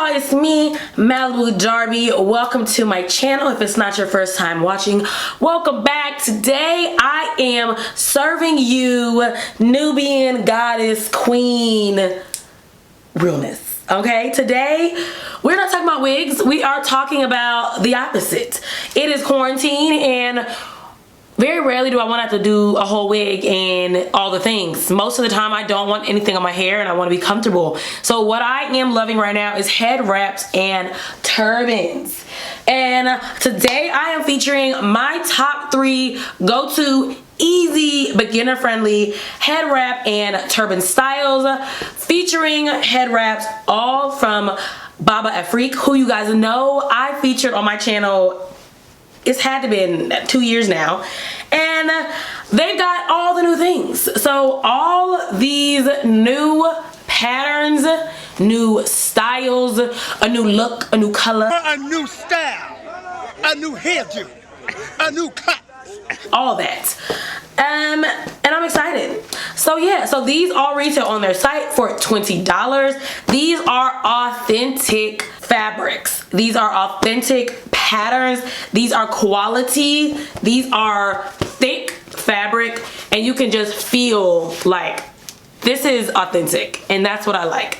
y'all, it's me, Malibu Darby. Welcome to my channel. If it's not your first time watching, welcome back. Today I am serving you Nubian goddess queen realness. Okay, today we're not talking about wigs. We are talking about the opposite. It is quarantine and very rarely do I want to have to do a whole wig and all the things. Most of the time I don't want anything on my hair and I want to be comfortable. So what I am loving right now is head wraps and turbans. And today I am featuring my top 3 go-to easy beginner friendly head wrap and turban styles, featuring head wraps all from Baba Afrique, who you guys know I featured on my channel. It's had to been 2 years now, and they've got all the new things. So all these new patterns, new styles, a new look, a new color, a new style, a new hairdo, a new cut, all that. And I'm excited. So yeah, so these all retail on their site for $20. These are authentic fabrics. These are authentic patterns. These are quality. These are thick fabric, and you can just feel like this is authentic, and that's what I like.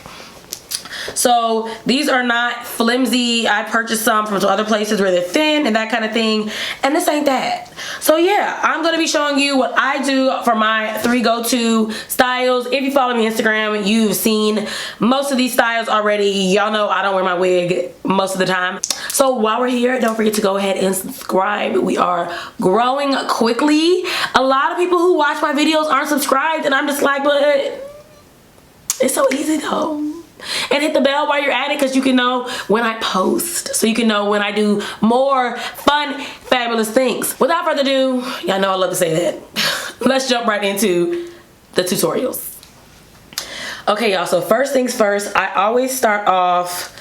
So these are not flimsy. I purchased some from other places where they're thin and that kind of thing, and this ain't that. So yeah, I'm gonna be showing you what I do for my 3 go-to styles. If you follow me on Instagram, you've seen most of these styles already. Y'all know I don't wear my wig most of the time. So while we're here, don't forget to go ahead and subscribe. We are growing quickly. A lot of people who watch my videos aren't subscribed, and I'm just like, but it's so easy though. And hit the bell while you're at it, because you can know when I post, so you can know when I do more fun, fabulous things. Without further ado, y'all know I love to say that. Let's jump right into the tutorials. Okay, y'all, so first things first, I always start off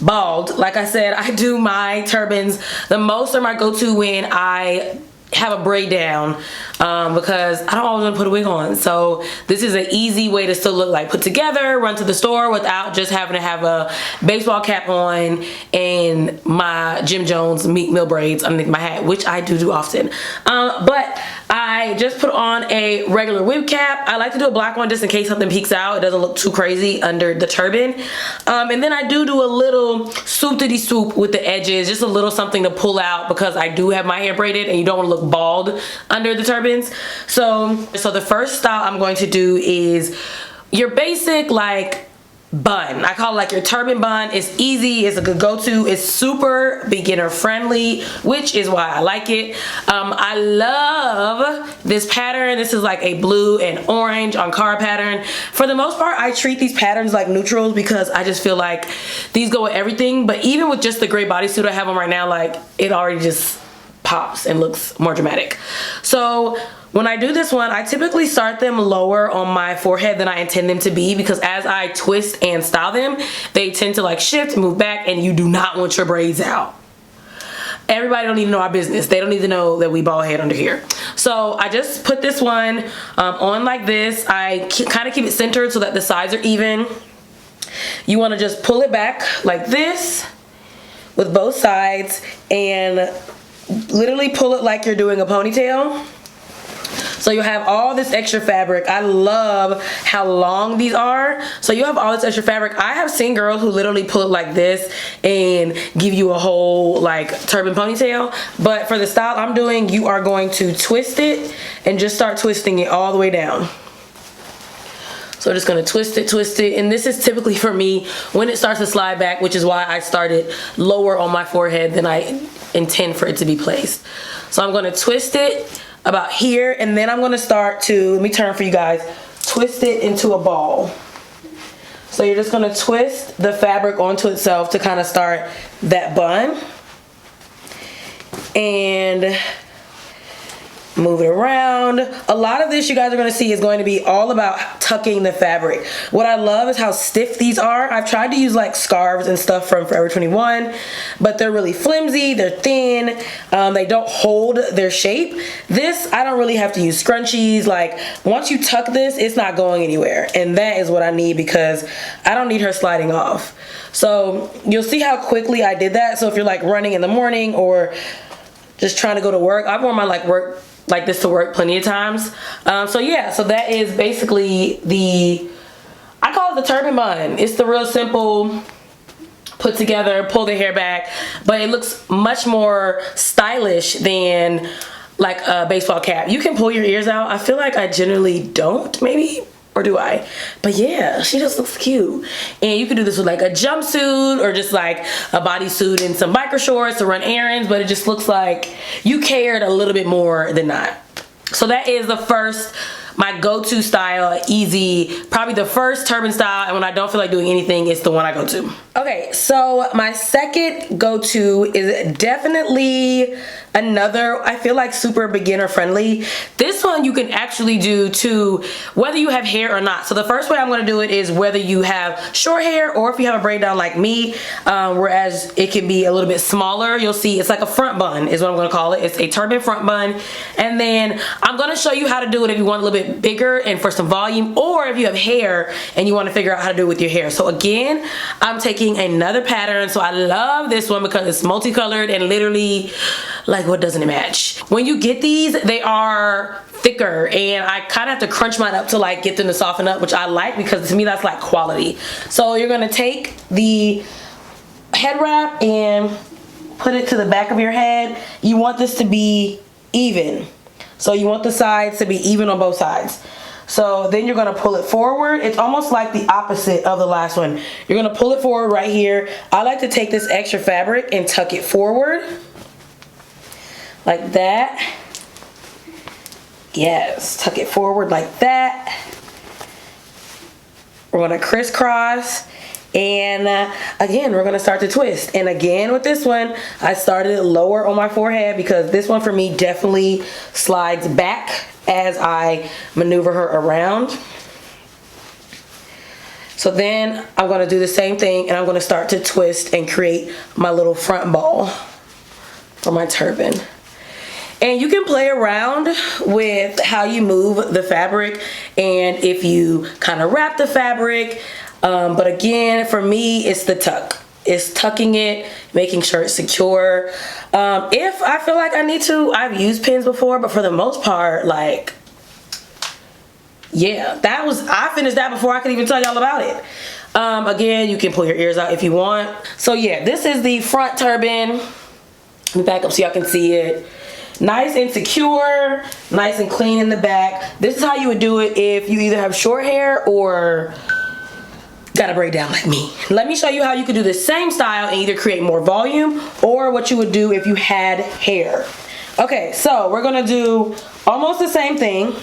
bald. Like I said, I do my turbans. The most are my go-to when I have a braid down, because I don't always want to put a wig on. So this is an easy way to still look like put together, run to the store without just having to have a baseball cap on and my Jim Jones Meek Mill braids underneath my hat, which I do often. But I just put on a regular wig cap. I like to do a black one just in case something peeks out. It doesn't look too crazy under the turban. And then I do a little swoop-diddy-swoop with the edges, just a little something to pull out, because I do have my hair braided and you don't want to look bald under the turbans. So the first style I'm going to do is your basic like bun. I call it like your turban bun. It's easy, it's a good go-to, it's super beginner friendly, which is why I like it. I love this pattern. This is like a blue and orange on card pattern. For the most part, I treat these patterns like neutrals because I just feel like these go with everything. But even with just the gray bodysuit I have on right now, like it already just pops and looks more dramatic. So when I do this one, I typically start them lower on my forehead than I intend them to be, because as I twist and style them, they tend to like shift, move back, and you do not want your braids out. Everybody don't need to know our business. They don't need to know that we bald head under here. So I just put this one on like this. I kind of keep it centered so that the sides are even. You want to just pull it back like this with both sides and literally pull it like you're doing a ponytail. So you'll have all this extra fabric. I love how long these are. So you have all this extra fabric. I have seen girls who literally pull it like this and give you a whole like turban ponytail. But for the style I'm doing, you are going to twist it and just start twisting it all the way down. So just gonna twist it, and this is typically for me when it starts to slide back, which is why I started lower on my forehead than I intend for it to be placed. So I'm gonna twist it about here, and then I'm gonna start to, let me turn for you guys, twist it into a ball. So you're just gonna twist the fabric onto itself to kind of start that bun. And Move it around. A lot of this you guys are going to see is going to be all about tucking the fabric. What I love is how stiff these are. I've tried to use like scarves and stuff from Forever 21, but they're really flimsy, they're thin, they don't hold their shape. This, I don't really have to use scrunchies. Like once you tuck this, it's not going anywhere, and that is what I need because I don't need her sliding off. So you'll see how quickly I did that. So if you're like running in the morning or just trying to go to work, I've worn my work like this to work plenty of times. So yeah, so that is basically I call it the turban bun. It's the real simple, put together, pull the hair back, but it looks much more stylish than like a baseball cap. You can pull your ears out. I feel like I generally don't, maybe, or do I? But yeah, she just looks cute. And you can do this with like a jumpsuit or just like a bodysuit and some biker shorts to run errands, but it just looks like you cared a little bit more than not. So that is the first, my go-to style, easy, probably the first turban style, and when I don't feel like doing anything, it's the one I go to. Okay, so my second go-to is definitely another, I feel like super beginner friendly. This one you can actually do to whether you have hair or not. So the first way I'm going to do it is whether you have short hair or if you have a braid down like me, whereas it can be a little bit smaller. You'll see it's like a front bun is what I'm going to call it. It's a turban front bun, and then I'm going to show you how to do it if you want a little bit bigger and for some volume, or if you have hair and you want to figure out how to do it with your hair. So again, I'm taking another pattern. So I love this one because it's multicolored and literally, like, what doesn't it match? When you get these, they are thicker, and I kind of have to crunch mine up to like get them to soften up, which I like because to me that's like quality. So you're gonna take the head wrap and put it to the back of your head. You want this to be even. So you want the sides to be even on both sides. So then you're gonna pull it forward. It's almost like the opposite of the last one. You're gonna pull it forward right here. I like to take this extra fabric and tuck it forward. Like that. Yes, tuck it forward like that. We're gonna crisscross. And again, we're gonna start to twist. And again with this one, I started it lower on my forehead because this one for me definitely slides back as I maneuver her around. So then I'm gonna do the same thing, and I'm gonna start to twist and create my little front ball for my turban. And you can play around with how you move the fabric and if you kind of wrap the fabric. But again, for me, it's the tuck. It's tucking it, making sure it's secure. If I feel like I need to, I've used pins before, but for the most part, like, yeah, I finished that before I could even tell y'all about it. Again, you can pull your ears out if you want. So yeah, this is the front turban. Let me back up so y'all can see it. Nice and secure, nice and clean in the back. This is how you would do it if you either have short hair or got a braid down like me. Let me show you how you could do the same style and either create more volume or what you would do if you had hair. Okay, so we're gonna do almost the same thing,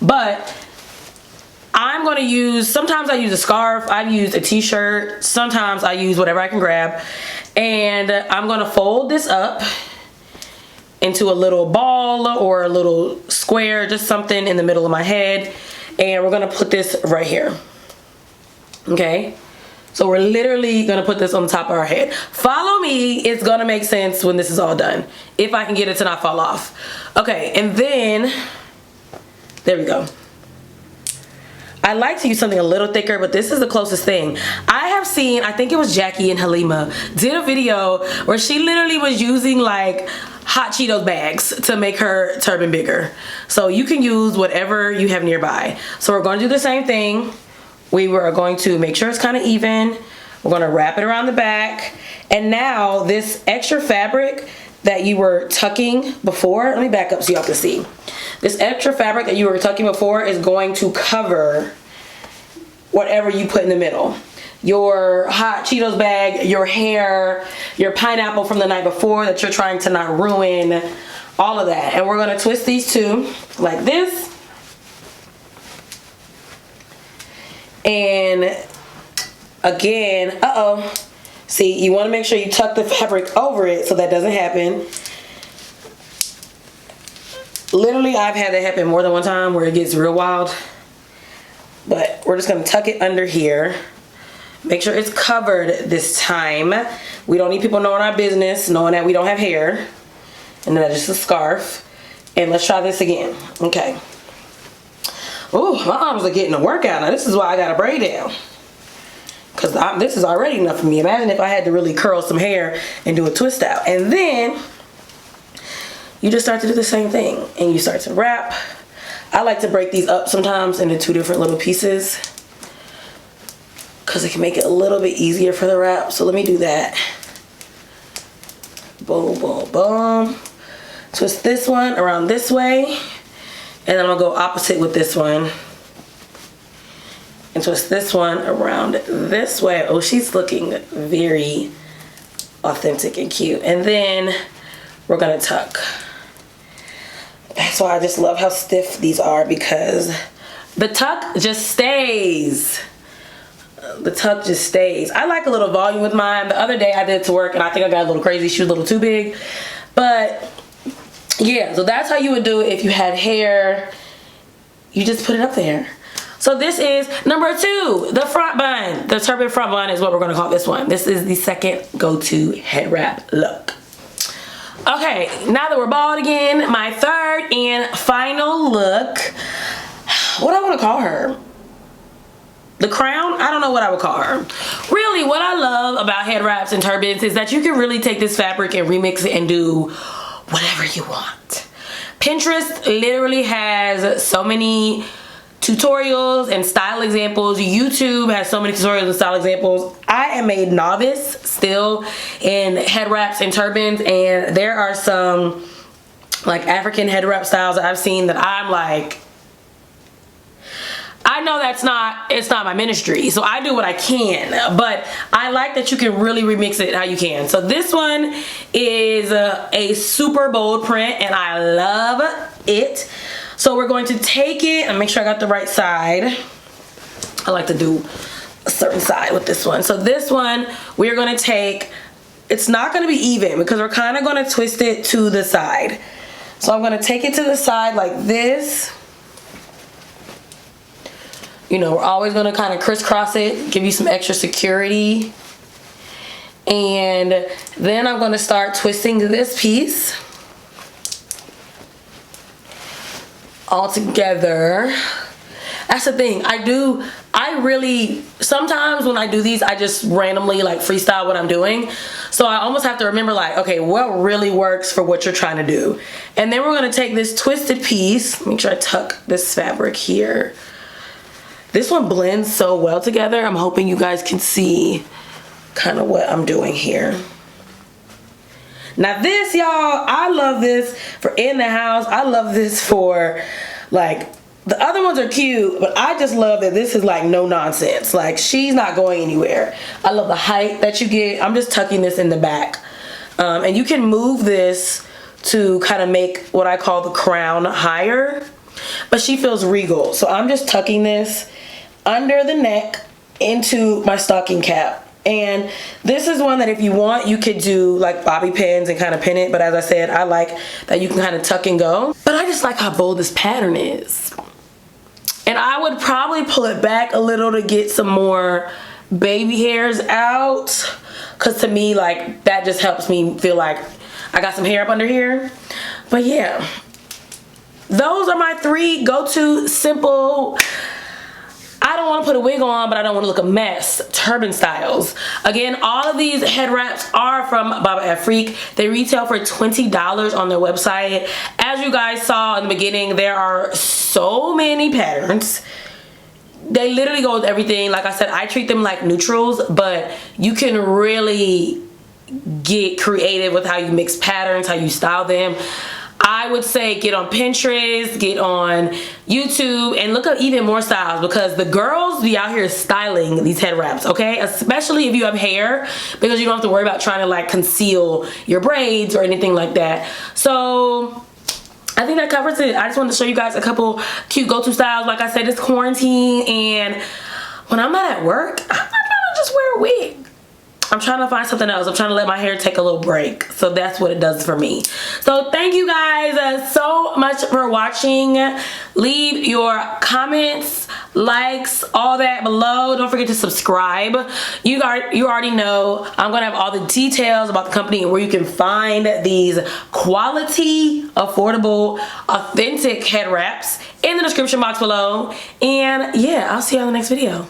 but I'm gonna use, sometimes I use a scarf, I've used a t-shirt, sometimes I use whatever I can grab, and I'm gonna fold this up into a little ball or a little square, just something in the middle of my head, and we're gonna put this right here. Okay, so we're literally gonna put this on the top of our head. Follow me, it's gonna make sense when this is all done, if I can get it to not fall off. Okay, and then there we go. I like to use something a little thicker, but this is the closest thing. I have seen, I think it was Jackie and Halima did a video where she literally was using like hot Cheetos bags to make her turban bigger. So you can use whatever you have nearby. So we're going to do the same thing. We are going to make sure it's kind of even. We're going to wrap it around the back. And now this extra fabric that you were tucking before, let me back up so y'all can see. This extra fabric that you were tucking before is going to cover whatever you put in the middle. Your hot Cheetos bag, your hair, your pineapple from the night before that you're trying to not ruin, all of that. And we're gonna twist these two like this. And again, see, you wanna make sure you tuck the fabric over it so that doesn't happen. Literally, I've had that happen more than one time where it gets real wild. But we're just gonna tuck it under here. Make sure it's covered this time. We don't need people knowing our business, knowing that we don't have hair. And then just a scarf. And let's try this again. Okay. Oh, my arms are getting a workout. Now, this is why I got a braid down. Because this is already enough for me. Imagine if I had to really curl some hair and do a twist out. And then, you just start to do the same thing. And you start to wrap. I like to break these up sometimes into 2 different little pieces. Because it can make it a little bit easier for the wrap. So let me do that. Boom, boom, boom. Twist this one around this way. And then I'm going to go opposite with this one. And twist this one around this way. Oh, she's looking very authentic and cute. And then we're going to tuck. That's why I just love how stiff these are, because the tuck just stays. The tuck just stays. I like a little volume with mine. The other day I did it to work and I think I got a little crazy. She was a little too big. But yeah, so that's how you would do it if you had hair. You just put it up there. So this is number 2, the front bun. The turban front bun is what we're gonna call this one. This is the second go-to head wrap look. Okay, now that we're bald again, my third and final look. What do I wanna call her? The crown? I don't know what I would call her. Really, what I love about head wraps and turbans is that you can really take this fabric and remix it and do whatever you want. Pinterest literally has so many tutorials and style examples. YouTube has so many tutorials and style examples. I am a novice still in head wraps and turbans, and there are some like African head wrap styles that I've seen that I'm like, I know it's not my ministry, so I do what I can, but I like that you can really remix it how you can. So this one is a super bold print, and I love it. So we're going to take it and make sure I got the right side. I like to do a certain side with this one. So this one, we're gonna take, it's not gonna be even because we're kind of gonna twist it to the side. So I'm gonna take it to the side like this. You know, we're always gonna kind of crisscross it, give you some extra security. And then I'm gonna start twisting this piece all together. That's the thing, I really, sometimes when I do these, I just randomly like freestyle what I'm doing. So I almost have to remember like, okay, what really works for what you're trying to do. And then we're gonna take this twisted piece, make sure I tuck this fabric here. This one blends so well together. I'm hoping you guys can see kind of what I'm doing here. Now this, y'all, I love this for in the house. I love this for like, the other ones are cute, but I just love that this is like no nonsense. Like she's not going anywhere. I love the height that you get. I'm just tucking this in the back. And you can move this to kind of make what I call the crown higher, but she feels regal. So I'm just tucking this under the neck into my stocking cap. And this is one that if you want, you could do like bobby pins and kind of pin it. But as I said, I like that you can kind of tuck and go. But I just like how bold this pattern is. And I would probably pull it back a little to get some more baby hairs out. Because to me, like, that just helps me feel like I got some hair up under here. But yeah, those are my 3 go-to simple, I don't want to put a wig on, but I don't want to look a mess, turban styles. Again, all of these head wraps are from Baba Afrique. They retail for $20 on their website. As you guys saw in the beginning, there are so many patterns. They literally go with everything. Like I said, I treat them like neutrals, but you can really get creative with how you mix patterns, how you style them. I would say get on Pinterest, get on YouTube, and look up even more styles, because the girls be out here styling these head wraps, okay? Especially if you have hair, because you don't have to worry about trying to like conceal your braids or anything like that. So I think that covers it. I just wanted to show you guys a couple cute go-to styles. Like I said, it's quarantine, and when I'm not at work, I'm gonna just wear a wig. I'm trying to find something else. I'm trying to let my hair take a little break. So that's what it does for me. So thank you guys so much for watching. Leave your comments, likes, all that below. Don't forget to subscribe. You already know I'm gonna have all the details about the company and where you can find these quality, affordable, authentic head wraps in the description box below. And yeah, I'll see you on the next video.